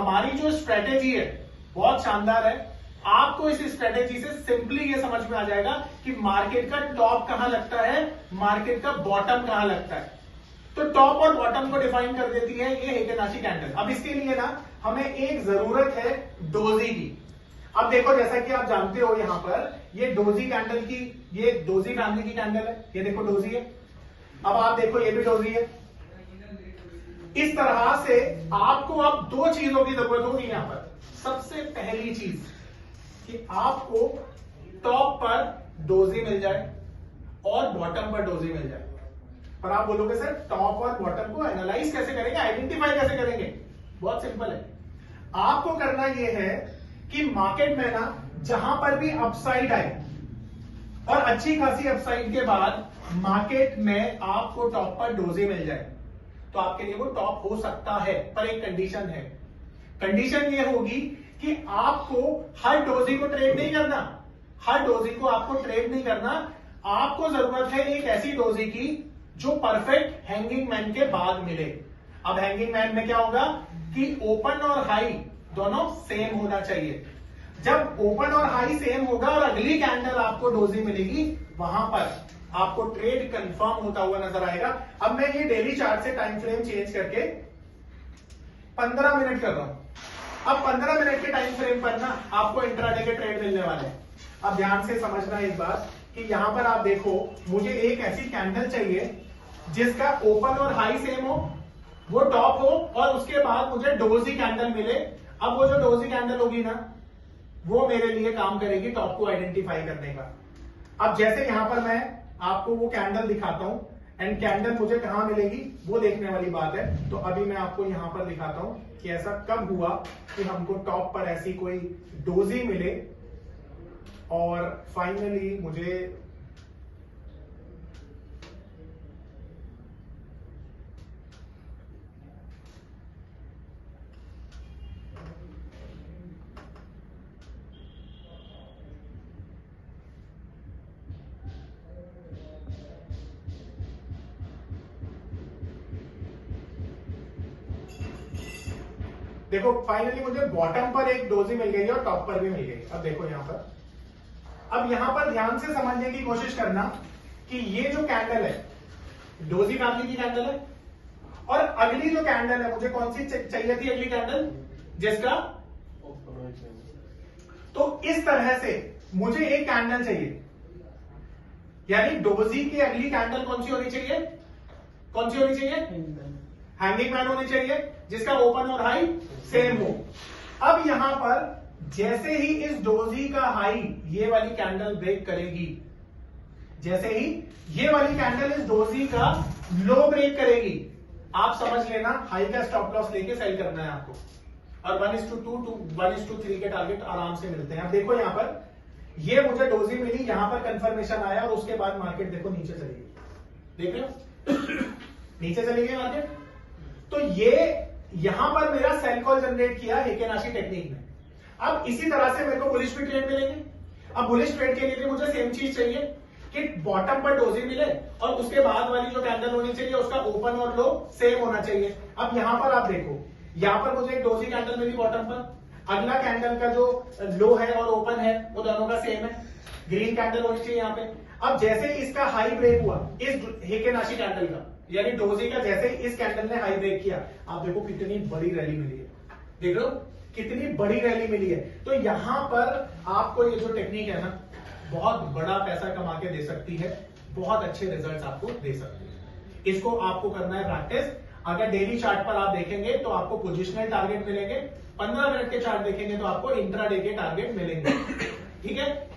हमारी जो स्ट्रेटेजी है बहुत शानदार है। आपको इस स्ट्रेटेजी से सिंपली ये समझ में आ जाएगा कि मार्केट का टॉप कहां लगता है, मार्केट का बॉटम कहां लगता है। तो टॉप और बॉटम को डिफाइन कर देती है ये हेकेनाशी कैंडल। अब इसके लिए ना हमें एक जरूरत है डोजी की। अब देखो जैसा कि आप जानते हो यहां पर ये डोजी कैंडल की, ये डोजी फैमिली की कैंडल है, ये देखो डोजी है। अब आप देखो ये भी डोजी है। इस तरह से आपको अब दो चीजों की जरूरत होगी यहां पर। सबसे पहली चीज कि आपको टॉप पर डोजी मिल जाए और बॉटम पर डोजी मिल जाए। पर आप बोलोगे सर टॉप और बॉटम को एनालाइज कैसे करेंगे, आइडेंटिफाई कैसे करेंगे? बहुत सिंपल है। आपको करना यह है कि मार्केट में ना जहां पर भी अपसाइड आए और अच्छी खासी अपसाइड के बाद मार्केट में आपको टॉप पर डोजी मिल जाए तो आपके लिए वो टॉप हो सकता है, पर एक कंडीशन है। कंडीशन ये होगी कि आपको हर डोजी को ट्रेड नहीं करना, हर डोजी को आपको ट्रेड नहीं करना। आपको जरूरत है एक ऐसी डोजी की जो परफेक्ट हैंगिंग मैन के बाद मिले। अब हैंगिंग मैन में क्या होगा कि ओपन और हाई दोनों सेम होना चाहिए। जब ओपन और हाई सेम होगा और अगली कैंडल आपको डोजी मिलेगी, वहां पर आपको ट्रेड कंफर्म होता हुआ नजर आएगा। अब मैं ये डेली चार्ट से टाइम फ्रेम चेंज करके 15 मिनट कर रहा हूं। अब 15 मिनट के टाइम फ्रेम पर ना आपको इंट्राडे के ट्रेड मिलने वाले हैं। अब ध्यान से समझना एक बात कि यहां पर आप देखो, मुझे एक ऐसी कैंडल चाहिए जिसका ओपन और हाई सेम हो, वो टॉप हो और उसके बाद मुझे डोजी कैंडल मिले। अब वो जो डोजी कैंडल होगी ना वो मेरे लिए काम करेगी टॉप को आइडेंटिफाई करने का। अब जैसे यहां पर मैं आपको वो कैंडल दिखाता हूं एंड कैंडल मुझे कहां मिलेगी वो देखने वाली बात है। तो अभी मैं आपको यहां पर दिखाता हूं कि ऐसा कब हुआ कि हमको टॉप पर ऐसी कोई डोजी मिले और फाइनली मुझे देखो फाइनली मुझे बॉटम पर एक डोजी मिल गई और टॉप पर भी मिल गई। अब देखो यहां पर, अब यहां पर ध्यान से समझने की कोशिश करना कि ये जो कैंडल है डोजी फैमिली की कैंडल है और अगली जो कैंडल है मुझे कौन सी चाहिए थी अगली कैंडल जिसका, तो इस तरह से मुझे एक कैंडल चाहिए, यानी डोजी की अगली कैंडल कौन सी होनी चाहिए, कौन सी होनी चाहिए? हैंगिंग मैन होनी चाहिए जिसका ओपन और हाई सेम हो। अब यहां पर जैसे ही इस डोजी का हाई ये वाली कैंडल ब्रेक करेगी, जैसे ही ये वाली कैंडल इस डोजी का लो ब्रेक करेगी, आप समझ लेना हाई का स्टॉप लॉस लेके सेल करना है आपको और 1:2 to 1:3 के टारगेट आराम से मिलते हैं। अब देखो यहां पर ये मुझे डोजी मिली, यहां पर कंफर्मेशन आया और उसके बाद मार्केट देखो नीचे चली गई। देख रहे हो नीचे चली गई मार्केट। तो ये यहां पर मेरा सेल कॉल जनरेट किया हेकेनाशी टेक्निक में। अब इसी तरह से मेरे को बुलिश भी ट्रेड मिलेंगे। अब बुलिश ट्रेड के लिए भी मुझे सेम चीज चाहिए कि बॉटम पर डोजी मिले और उसके बाद वाली जो कैंडल होनी चाहिए उसका ओपन और लो सेम होना चाहिए। अब यहां पर आप देखो, यहां पर मुझे एक डोजी कैंडल मिली बॉटम पर, अगला कैंडल का जो लो है और ओपन है वो दोनों का सेम है, ग्रीन कैंडल होनी चाहिए यहां पे। अब जैसे इसका हाई ब्रेक हुआ इस हेकेनाशी कैंडल का, यानी डोजी का, जैसे इस कैंडल ने हाई ब्रेक किया, आप देखो कितनी बड़ी रैली मिली है। देख लो कितनी बड़ी रैली मिली है। तो यहां पर आपको ये जो टेक्निक है ना बहुत बड़ा पैसा कमा के दे सकती है, बहुत अच्छे रिजल्ट्स आपको दे सकती है। इसको आपको करना है प्रैक्टिस। अगर डेली चार्ट पर आप देखेंगे तो आपको पोजिशनल टारगेट मिलेंगे, 15 मिनट के चार्ट देखेंगे तो आपको इंट्राडे के टारगेट मिलेंगे। ठीक है।